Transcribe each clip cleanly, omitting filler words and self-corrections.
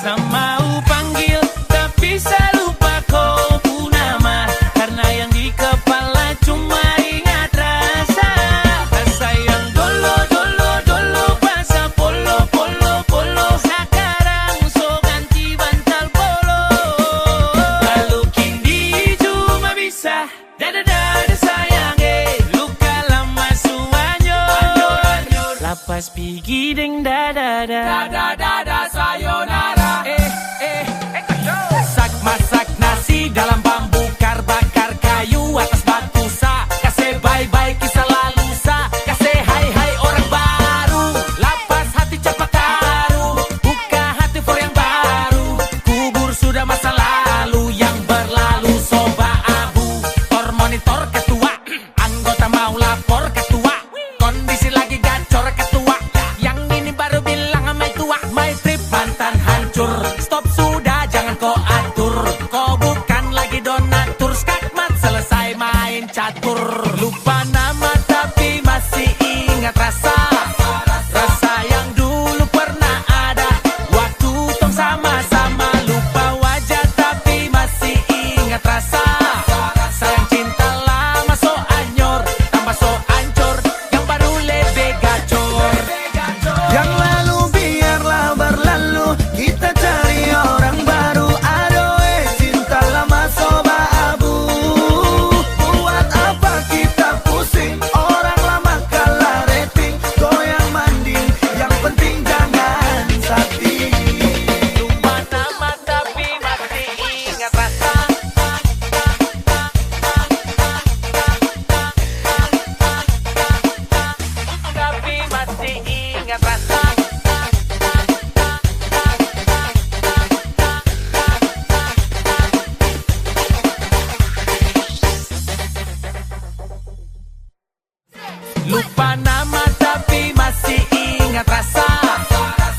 Tak mau panggil tapi saya lupa kau pun nama. Karena yang di kepala cuma ingat rasa. Rasa yang dolo dolo dolo pasal polo polo polo. Sekarang so ganti bantal polo. Kalau kini cuma bisa dada dada sayang luka lama suanyur. Lapas pigi deng dada dada dada sayonara. Masak nasi dalam bambu bakar kayu atas batu sa. Kasih bye-bye kisah lalu sa. Kasih hai-hai orang baru. Lapas hati cepat taruh. Buka hati for yang baru. Kubur sudah masa lalu yang berlalu soba abu. Tor monitor ketua. Anggota mau lapor ketua. Kondisi lagi gacor ketua. Yang ini baru bilang sama tua. My trip mantan hancur. Stop sudah jangan kau atur. Kau bukan lagi donatur. Skakmat selesai main catur. Lupa nama tapi masih ingat rasa. Rasa yang dulu pernah ada waktu tong sama-sama. Lupa wajah tapi masih ingat rasa. Sayang cinta lama so anyor. Tambah so ancur. Yang baru lebih gacor. Yang lalu biarlah berlalu. Kita cari orang baru. Cinta lama soba abu. Buat apa kita pusing? Orang lama kalah rating. Goyang manding. Yang penting jangan sakit. Lupa nama tapi masih ingat rasa. Tapi masih ingat rasa. Lupa nama tapi masih ingat rasa.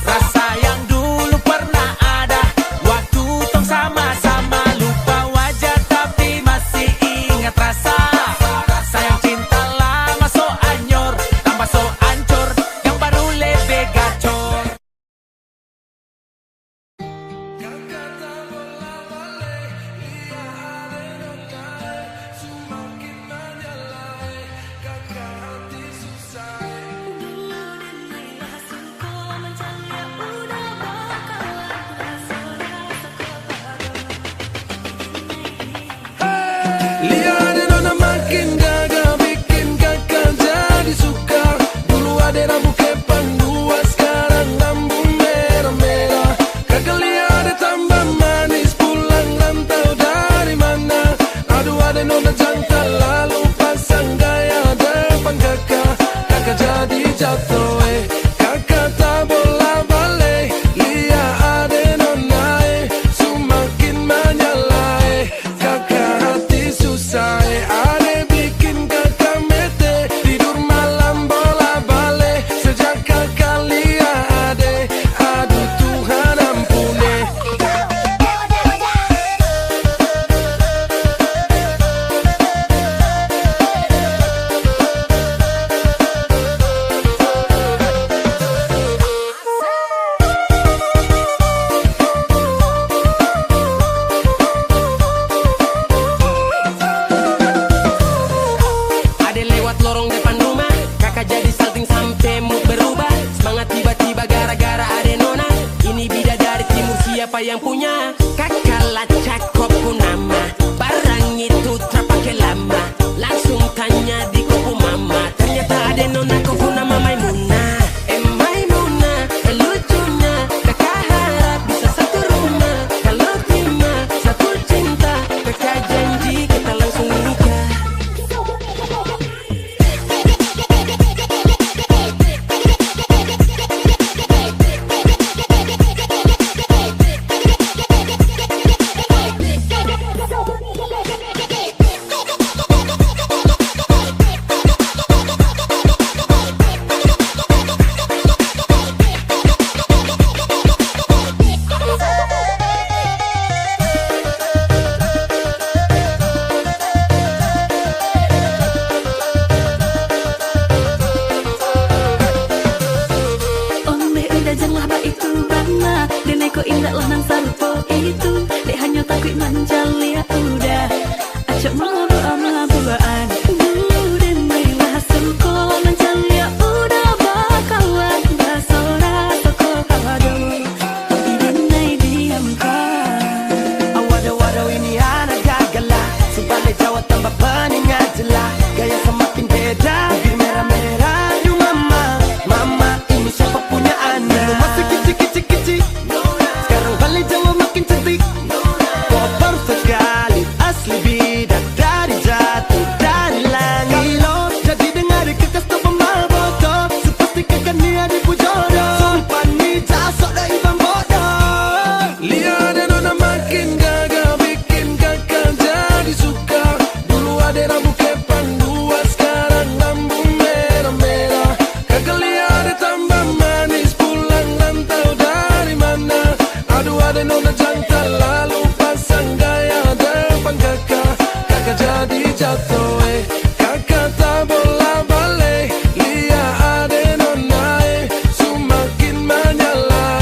Rasa yang dulu pernah ada waktu tong sama-sama. Lupa wajah tapi masih ingat rasa. Sayang cinta lama so anyor. Tambah so ancur. Yang baru lebih gacor. Lihat nona makin gagal bikin kakak jadi suka. Dulu ada rambut kepang dua, sekarang rambut merah-merah. Kakak lihat tambah manis pulang rantau dari mana. Aduh ada nona jantan lalu pasang gaya depan kakak. Kakak jadi jatuh kakak tak bola balik. Lihat ada nona semakin menyala kakak hati susah. Ada bikin kakak mete tidur malam bola balik. Sejak kakak lihat ade, aduh Tuhan ampuni. Ada lewat lorong depan rumah, kakak jadi salting sampai mood berubah. Semangat tiba-tiba gara-gara ada nona. Ini bidadari timur siapa yang punya? Kakak lacak kopu nama. Barang itu terpakai lama. Langsung tanya di kopu mama. Ternyata ada nona kopu nama Maimuna. Maimuna, lucunya kakak harap bisa satu rumah. Kalau terima satu cinta, kakak janji kita langsung nikah. kok indah lah nang sarupo itu. Dek hanya takut manjali ya udah. Acak mau doa mabuaan. Den marilah sulko manjali ya udah bakawan. Basora toko kawado. Den nai diam kah. Awado-wado ini anak gagala. Sebalik Jawa tambah peningat jelas. Gaya semakin beda. Bibir merah-merah. Aduh mama, mama ini siapa punya anak? Dulu masih kicik-kicik-kicik. Sekarang balik Jawa makin cantik. Kok perfect sekali. Asli bidadari jatuh dari langit. Kalau jadi dengar kekas tuh pembal bodoh. Sepastikan kan dia dipujodoh. Sumpah nih jasok dah ibang bodoh. Lihat dan nona makin gagah, bikin kakak jadi suka. Dulu ada rambut kepang dua, sekarang lambung merah-merah. Kakak lihat ada tambah manis, pulang rantau dari mana? Aduh ada nona jantan, lalu pasang gaya depan kakak. Kakak jadi jatuh, kakak tak bola balik. Lihat ada nona, semakin menyala,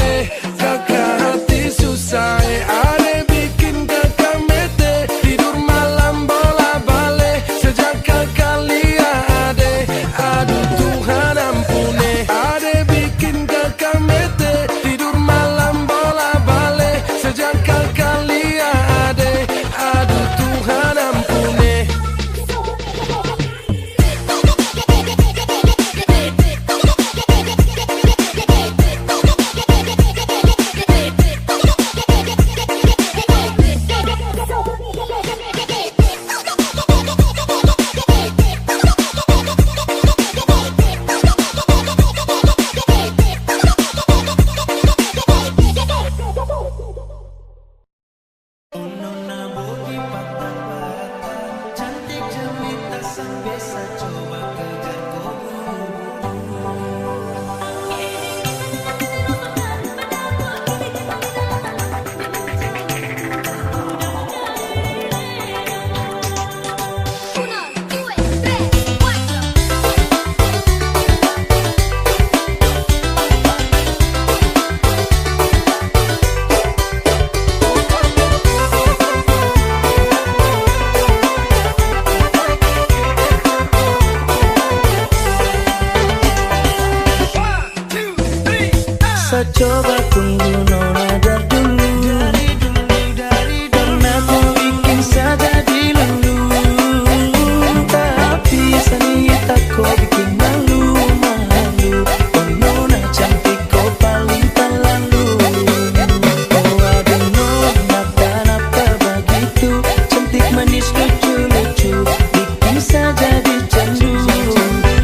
kakak hati susah, ada bikin kakak mete. Tidur malam bola balik, sejak kakak lihat ade. Aduh Tuhan ampuni, ada bikin kakak mete. Tidur malam bola balik, sejak kakak lihat ade. Aduh Tuhan ampuni. Saya coba tunggu nona dari dulu. Karena ku bikin saja dilalu. Tapi sani tak kau bikin malu-malu. Oh nona cantik kau paling terlalu. Oh aduh nona kenapa begitu. Cantik manis lucu-lucu. Bikin saja dicandu.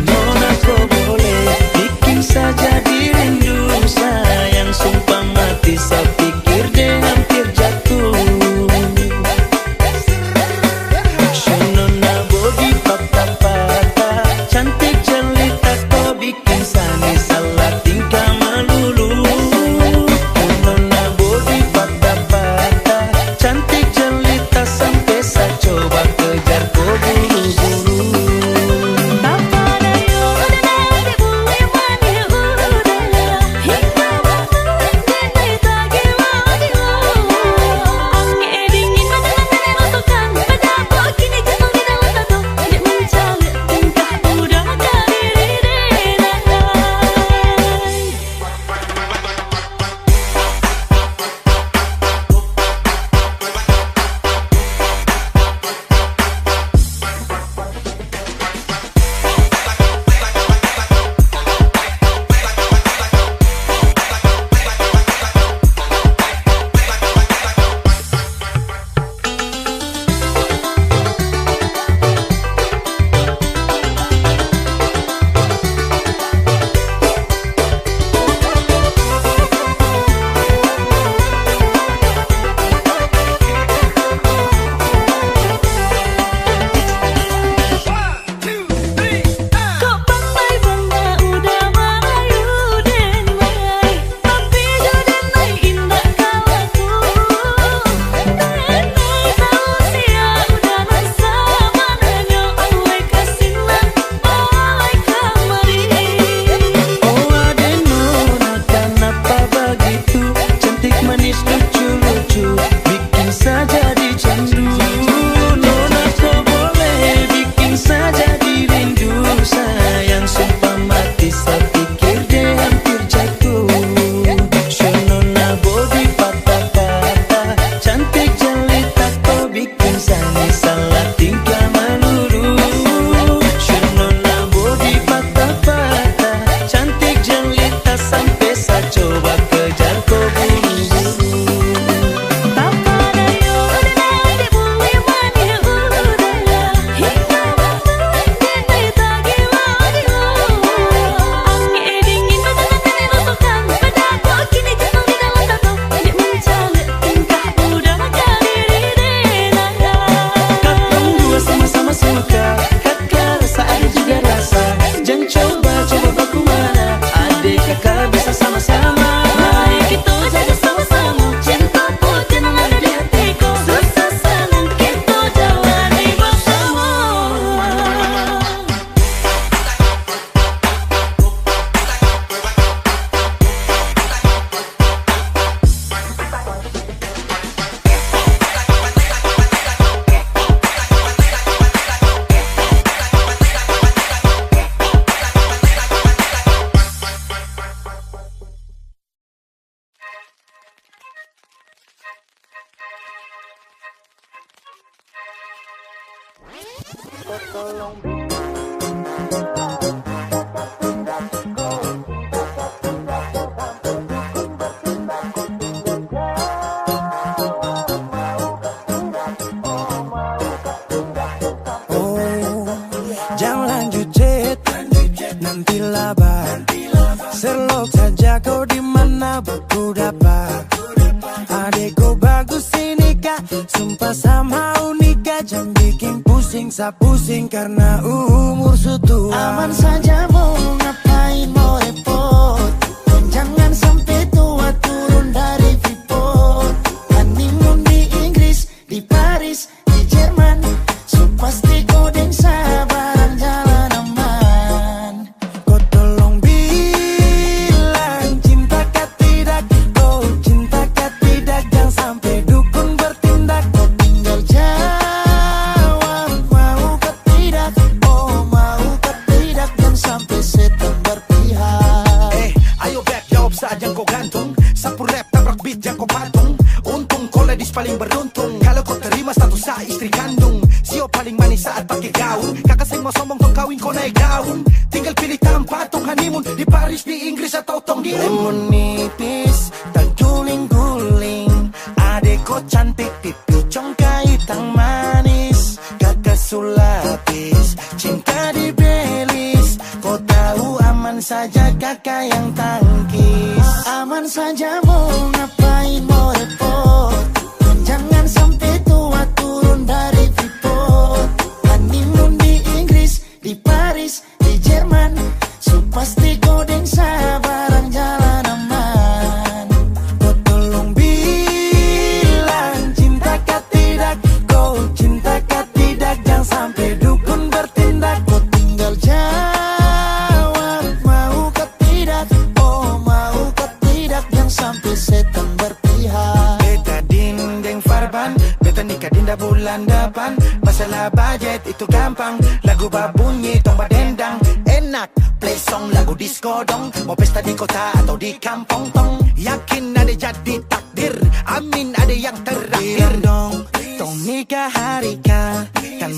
Nona kau boleh bikin saja dirindu. Sayang sungguh Jangan lanjut chat, nanti labar. Serlok saja kau di mana baku dapat. Adekku bagus ini kak, sumpah sama unika. Jangan bikin pusing, pusing karena umur sutua. Aman saja mau ngapain mau repot. Jangan sampai tua turun dari Freeport. Honeymoon di Inggris, di Paris, di Jerman. So pasti kau deng sabaran jalan aman. Kau tolong bilang cinta kah tidak. Kau cinta kah tidak. Jangan sampai dukun bertindak. Kau tinggal jawab mau kah tidak. Oh mau kah tidak. Jangan sampai setan berpihak. Ayo back jawab saja kau gantung. Sapu rap tabrak beat jangan kau patung. Untung kau ladies paling beruntung. Kalau kau terima status sa istri kandung. Sio paling manis saat pakai gaun. Kakak sing mau sombong tong kawin kau naik daun. Tinggal pilih tempat tong honeymoon. Di Paris, di Inggris atau tong di Lemon nipis, tak guling-guling. Adek kau cantik, pipi congkai tang manis. Kakak sulapis, cinta di belis. Kau tahu aman saja kakak yang tangkis. Aman saja mau ngapain mau repot. Jangan sampai tua turun dari Freeport. Honeymoon di Inggris, di Paris, di Jerman. So pasti kau deng sabaran jalan aman. Kau tolong bilang cinta kah tidak. Kau cinta kah tidak. Jangan sampai dukun bertindak. Kau tinggal jawab mau kah tidak. Oh mau kah tidak. Jangan sampai setan berpihak. Beta dinding farban, beta nikah dinda bulan depan. Masalah budget itu gampang. Lagu babunyi tong badendang. Enak play song lagu disco dong. Mau pesta di kota atau di kampung tong. Yakin ada jadi takdir, amin ada yang terakhir dong. Tong nikah hari kan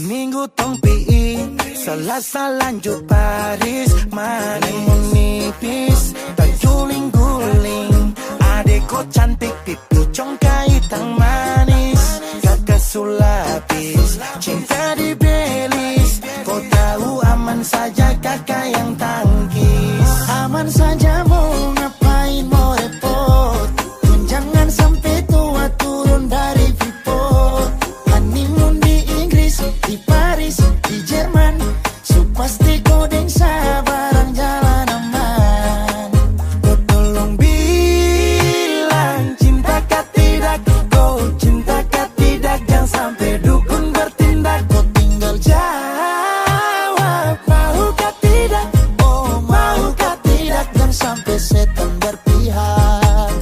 minggu tong PI. Selasa lanjut Paris, manis nipis, tak guling-guling. Adek kau cantik, pipi congkai tang manis. Kakak sulapis, cinta di belis. Kau tahu aman saja kakak yang tangkis. Aman saja mau ngapain mau repot. Jangan sampai tua turun dari Freeport. Honeymoon di Inggris, di Paris, di Jerman. So pasti kau deng sabaran jalan aman. Kau tolong bilang cinta kah tidak. Kau cinta kah tidak. Jangan sampai dukun bertindak. Kau tinggal Jawab mau kah tidak. oh mau kah tidak. Jangan sampai setan berpihak.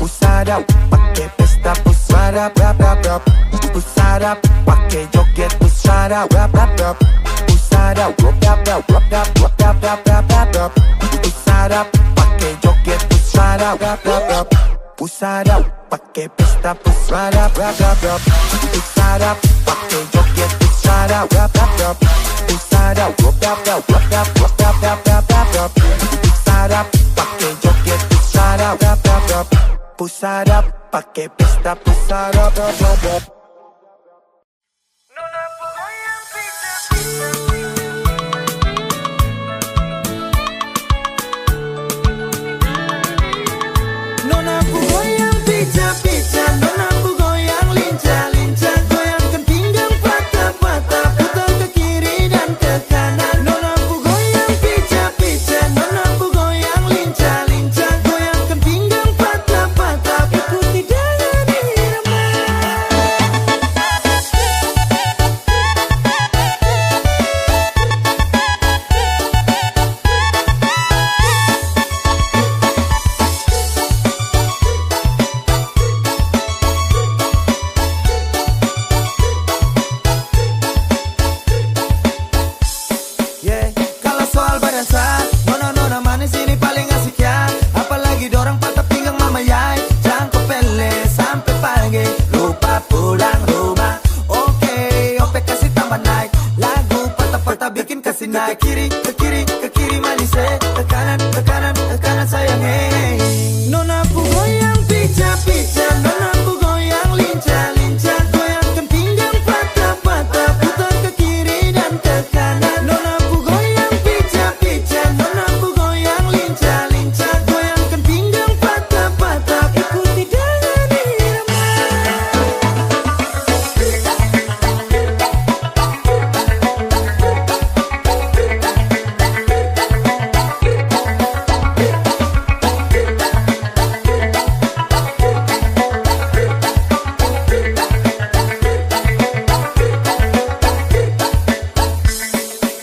Pusarap, pakai pesta pusarap, rap rap rap. Pusarap, pakai joget pusarap, rap rap rap. Pusarap, rap rap rap rap rap rap rap rap rap rap. Pusarap, pakai joget pusarap, rap rap rap. Pusarap, pakai pesta pusarap, rap rap rap. Pusarap, pakai joget pusarap, rap rap rap. Pusarap, rap rap rap rap rap rap rap rap rap rap. Pusarap, pakai joget pusarap, rap rap rap. Pusarap, pakai pesta pusarap, rap rap rap. Nona ku goyang pica-pica, nona ku goyang lincah-lincah. Goyangkan pinggang patah-patah, putar ke kiri dan ke kanan. Nona ku goyang pica-pica, nona ku goyang lincah-lincah. Goyangkan pinggang patah-patah, ikuti dengan irama. kasih naik kiri, ke kiri, ke kiri manis ke kanan, ke kanan, ke kanan sayang Nona ku goyang pica-pica, nona ku goyang lincah-lincah, goyangkan pinggang patah-patah, putar ke kiri dan ke kanan. Nona ku goyang pica-pica, nona ku goyang lincah-lincah, goyangkan pinggang patah-patah, ikuti dengan irama.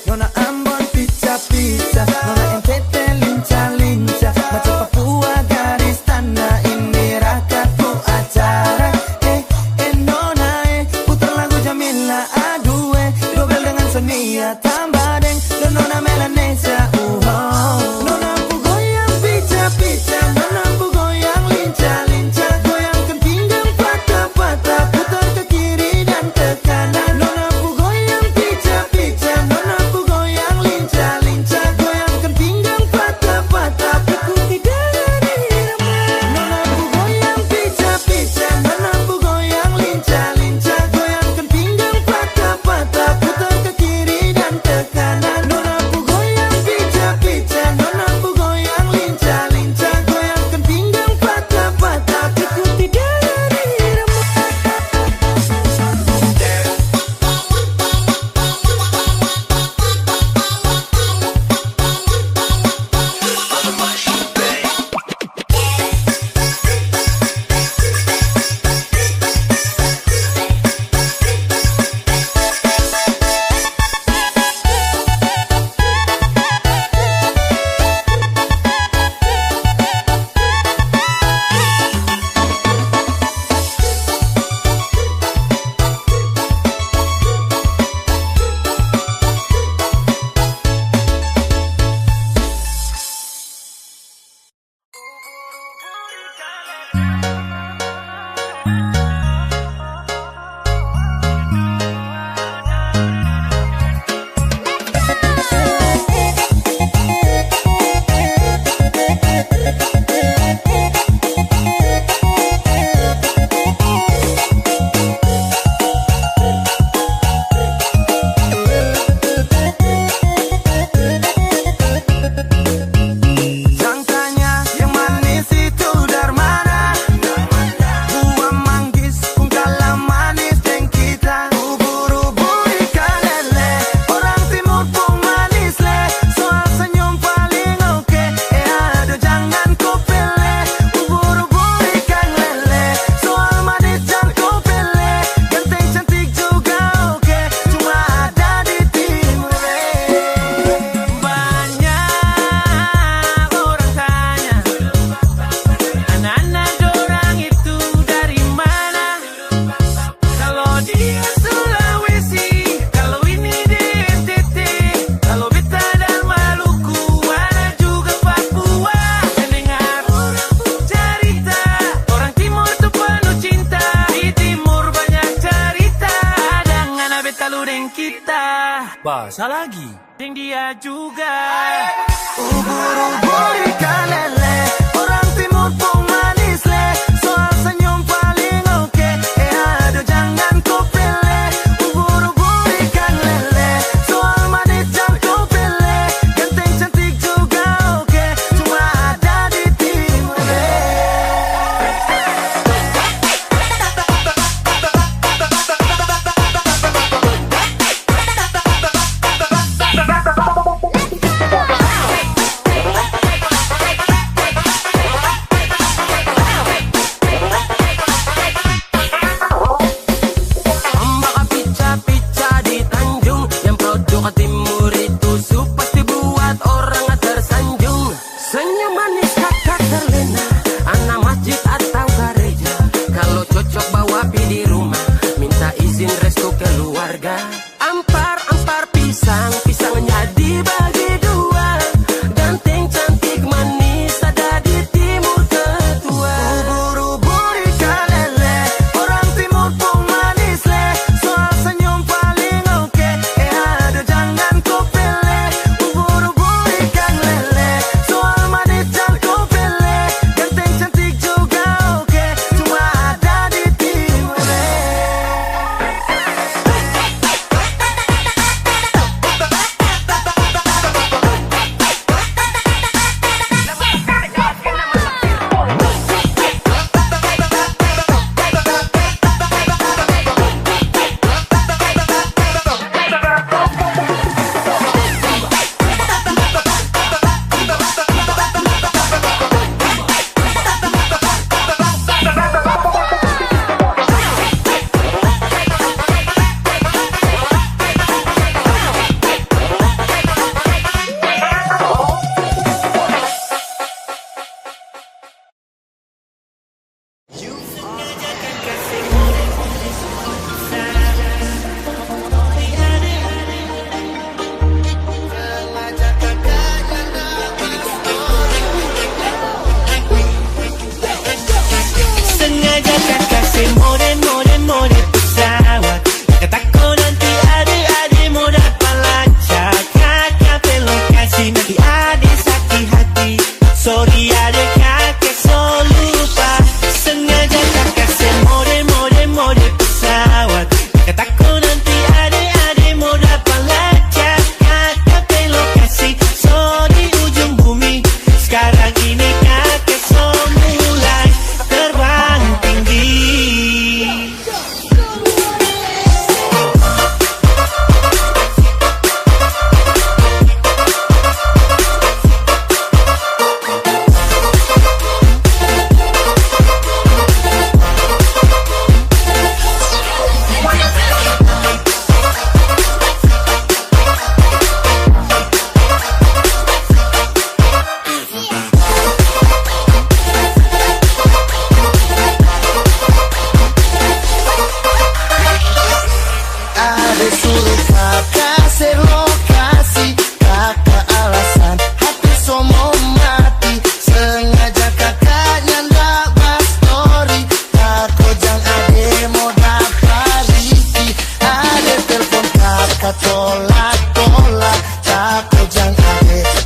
Nona Ambon pica-pica, nona NTT lincah-lincah, macam Papua garis tanah, ini rakatku acara. Nona putar lagu Jamila, aduh dobel dengan Sonia, tambah deng, dan nona Melanesia. Nona ku goyang pica-pica, nona ku goyang lincah-lincah, goyangkan pinggang patah-patah, putar ke kiri dan ke kanan. Nona ku goyang pica-pica, nona ku goyang lincah-lincah, goyangkan pinggang patah-patah, ikuti dengan irama. Nona ku goyang pica-pica, nona ku goyang lincah-lincah, goyangkan pinggang patah-patah, putar ke kiri dan ke kanan. Nona ku goyang pica-pica, nona ku goyang lincah-lincah, goyangkan pinggang patah-patah, ikuti dengan irama. Sangkanya yang manis itu dari mana? Buah manggis pun kalah manis deng kita. Ubur-ubur ikan lele, orang timur pun manis le. Soal senyum paling oke, aduh jangan kau pilih. Ubur-ubur ikan lele, soal manis jangan kau pilih. Ganteng cantik juga oke, cuma ada di timur. Banyak orang tanya, anak-anak dorang itu dari mana? Kalau dia Sulawesi, kalau ini di NTT, kalau beta dan Maluku, ada juga Papua. Mendengar orang cerita, orang timur tuh penuh cinta. Di timur banyak cerita, dengan beta lu deng kita. Bahasa lagi, deng dia juga. Ubur-ubur ikan lele, orang timur pun manis le. Soal senyum paling oke, aduh jangan kau pilih. Ubur-ubur ikan lele, soal manis jangan kau pilih. Ganteng cantik juga oke, cuma ada di timur.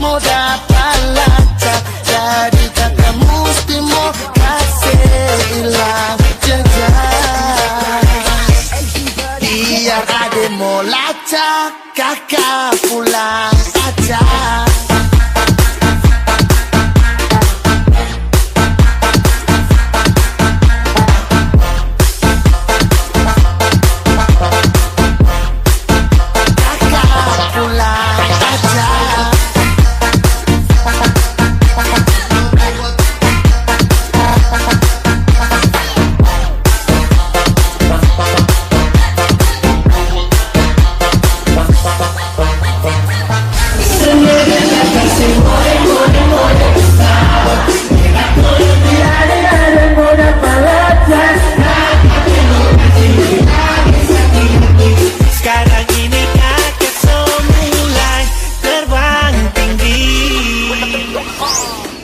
mau dapat lacak. Jadi kakak mesti mau kasih hilang jejak. Biar ade mau lacak, kakak pulang aja. Sekarang ini kakek semulai terbang tinggi.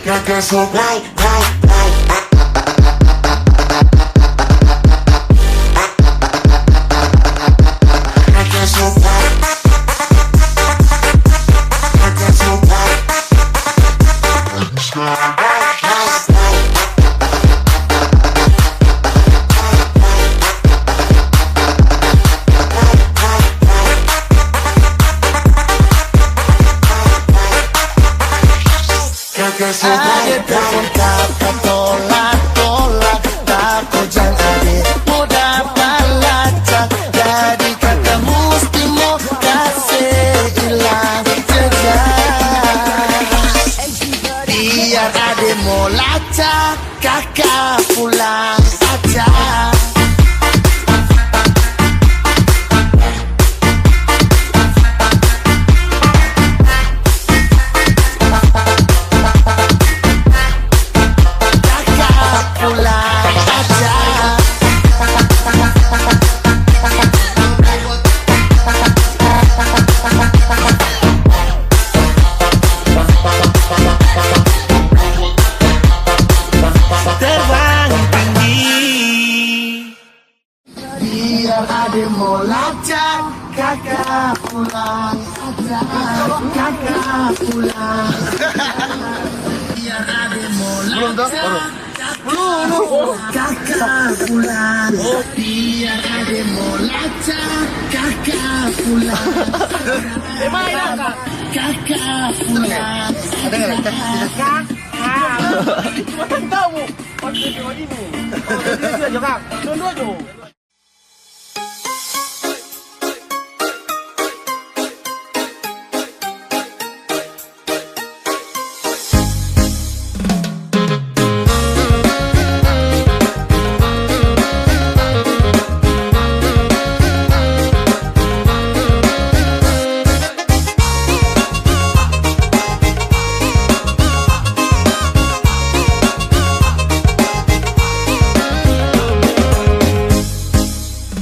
Kakak so bright, bright. Ade telepon kakak tolak, takut jangan ade mau dapat lacak. Jadi kakak mesti mau kasih hilang jejak. Biar ade mau lacak, kakak pulang aja. Terbang tinggi. Biar ade mau lacak, kakak pulang aja. Kakak pulang. Biar ade mau lacak, kakak pulang. Biar ade mau lacak, kakak pulang. Kakak pulang.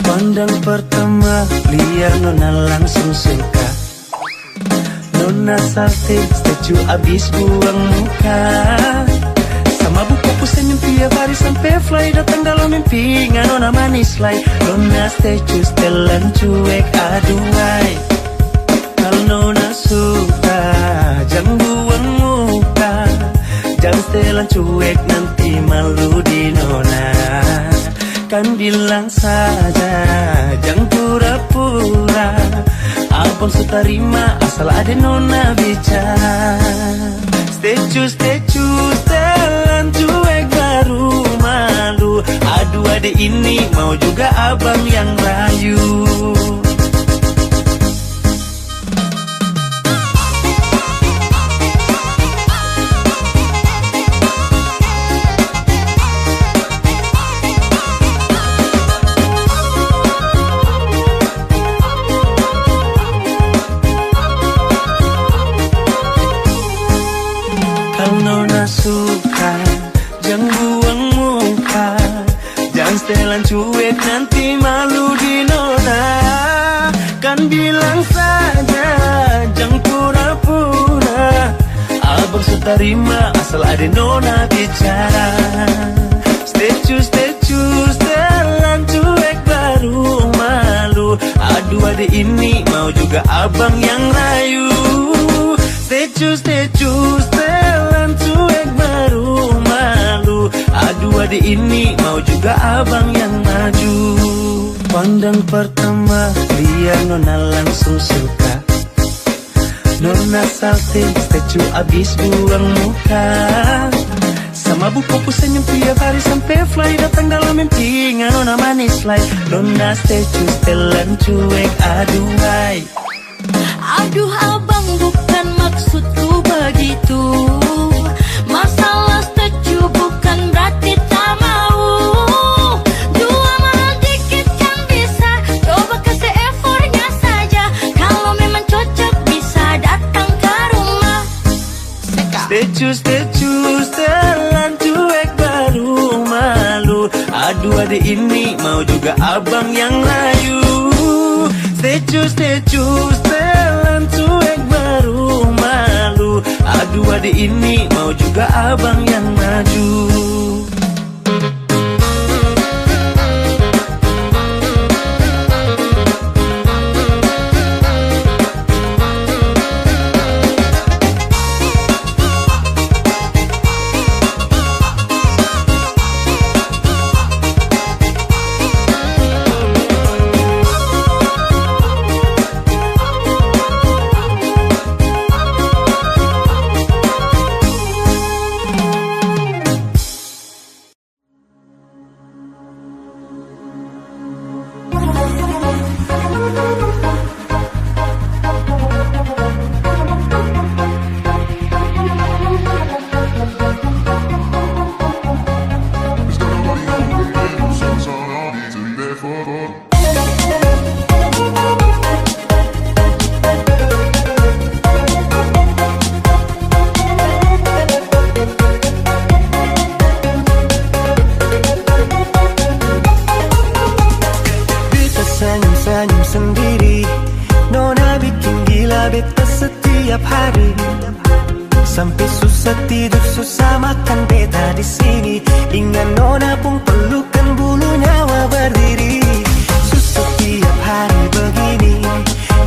Pandang pertama lihat Nona langsung suka. Nona salting statue abis buang muka. Sama buku senyum tiap hari sampai fly. Datang dalam mimpi Nona manis lay. Nona statue setelan cuek aduai. Kalau Nona suka jangan buang muka. Jangan setelan cuek nanti malu di Nona. Kan bilang saja, jangan pura-pura. Abang suka terima asal ada Nona bicara. Statue, setelan cuek baru malu. Aduh adek ini mau juga abang yang rayu. Nona suka, jangan buang muka. Jangan setelan cuek nanti malu di Nona. Kan bilang saja, jangan pura-pura. Abang suka terima asal ada Nona bicara. Statue, setelan cuek baru malu. Aduh adek ini mau juga abang yang rayu. Stay setelan cuek baru malu. Aduh adik ini mau juga abang yang maju. Pandang pertama lihat nona langsung suka. Nona salting statue abis buang muka. Sama buku senyum tiap hari sampai fly. Datang dalam mimpi nona manis like. Nona statue setelan cuek aduh hai. Aduh abang bukan maksudku begitu. Masalah statue bukan berarti tak mau. Dua mahal dikit kan bisa. Coba kasih effortnya saja. Kalau memang cocok bisa datang ke rumah. Statue setelan cuek baru malu. Aduh adik ini mau juga abang yang layu. Statue setelan cuek baru malu. Aduh adik ini mau juga abang yang maju. Sampai susah tidur, susah makan beta di sini. Ingat nona pun pelukan bulu nyawa berdiri. Susah tiap hari begini.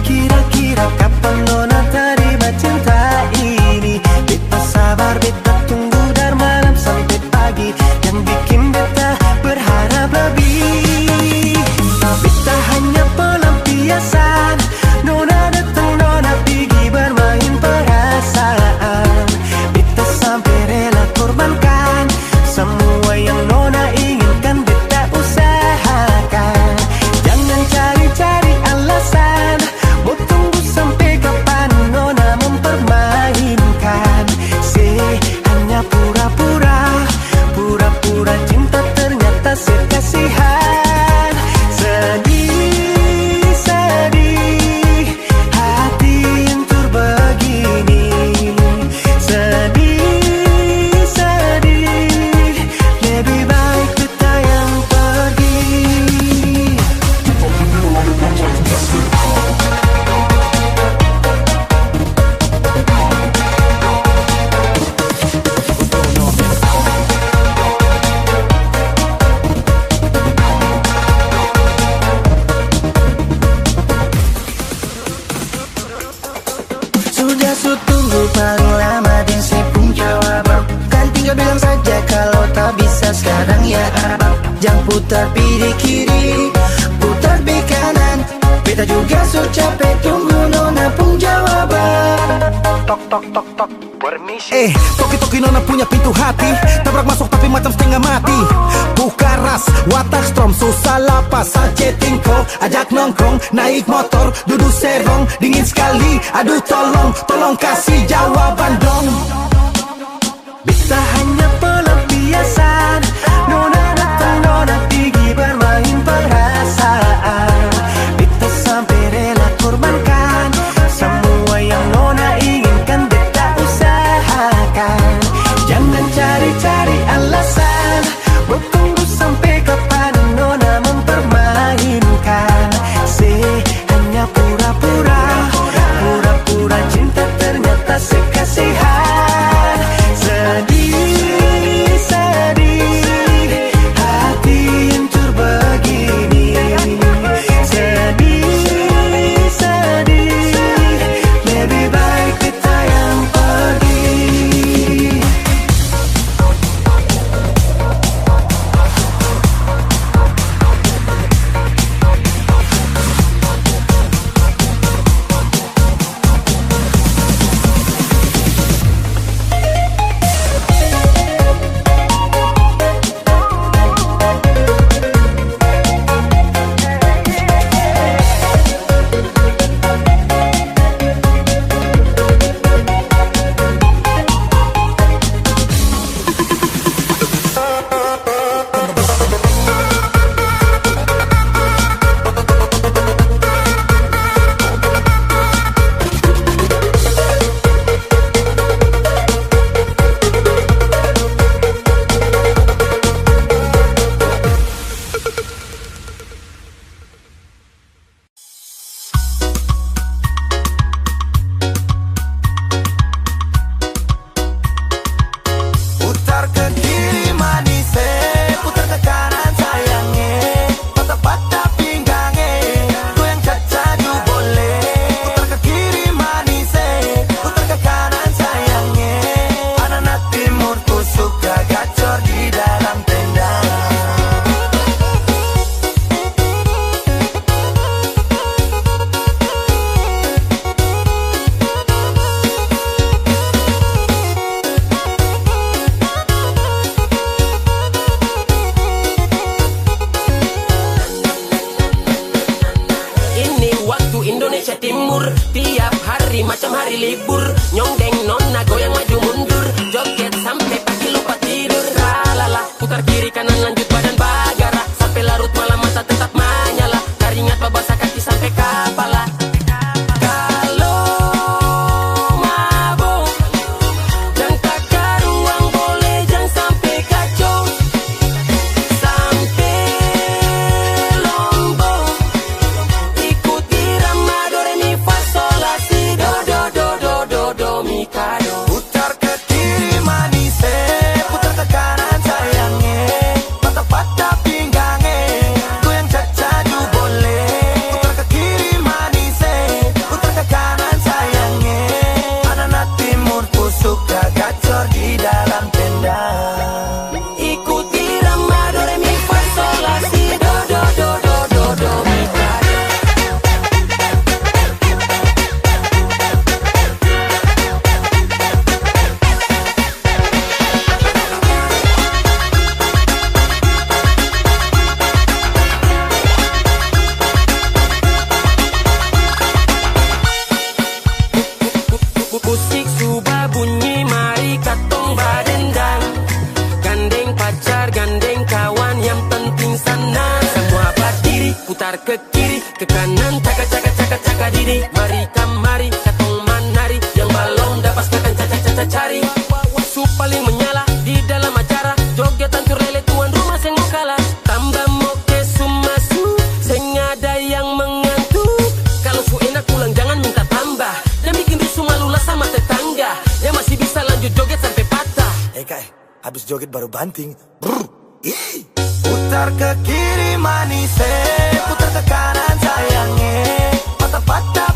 Kira-kira kapan nona terima cinta ini? Beta sabar, beta tunggu dari malam sampai pagi. Yang bikin beta berharap lebih. Beta hanya pelampiasan. Nona datang, nona pergi bermain perasaan. Beta sampai rela korbankan semua yang nona inginkan. Beta usahakan. Jangan cari-cari alasan. Mau tunggu sampai kapan nona mempermainkan. Hanya pura-pura, pura-pura cinta ternyata sekasihan. Sedih, sedih, hati yang terbegini. Sedih, sedih, lebih baik kita yang pergi. Sudah tunggu paling lama dan saya pun jawab. Kan tinggal bilang saja kalau tak bisa sekarang ya. Jangan putar pilih kiri, putar di kanan. Beta juga so capek tunggu nona pun jawaban. Tok tok tok tok, permisi. Toki-toki nona punya pintu hati. Tabrak masuk tapi macam setengah mati. Buka ras, watak strom, susah lapas. Saja tingko, ajak nongkrong, naik motor, duduk serong, dingin sekali. Aduh tolong, tolong kasih jawaban dong. Beta hanya pelampiasan. Nona datang, nona pergi bermain perasaan. Beta sampai rela korbankan semua yang nona inginkan. Beta usahakan. Jangan cari-cari alasan. Mau tunggu sampai kapan nona mempermainkan. Hanya pura-pura, pura-pura cinta ternyata sekasihan. ke kiri, ke kanan, caka caka caka caka didi. Mari kamari, katong manari, yang balong dapat kakan caca caca cari. Su paling menyala di dalam acara, jogetan turele tuan rumah seng mau kalah. Tambah moke sumasu, seng ada yang mengantuk. Kalau su enak pulang jangan minta tambah, dan bikin risu malulah sama tetangga yang masih bisa lanjut joget sampai patah. Kai, habis joget baru banting. Putar ke kiri manis, putar ke kanan sayangnya. Patah-patah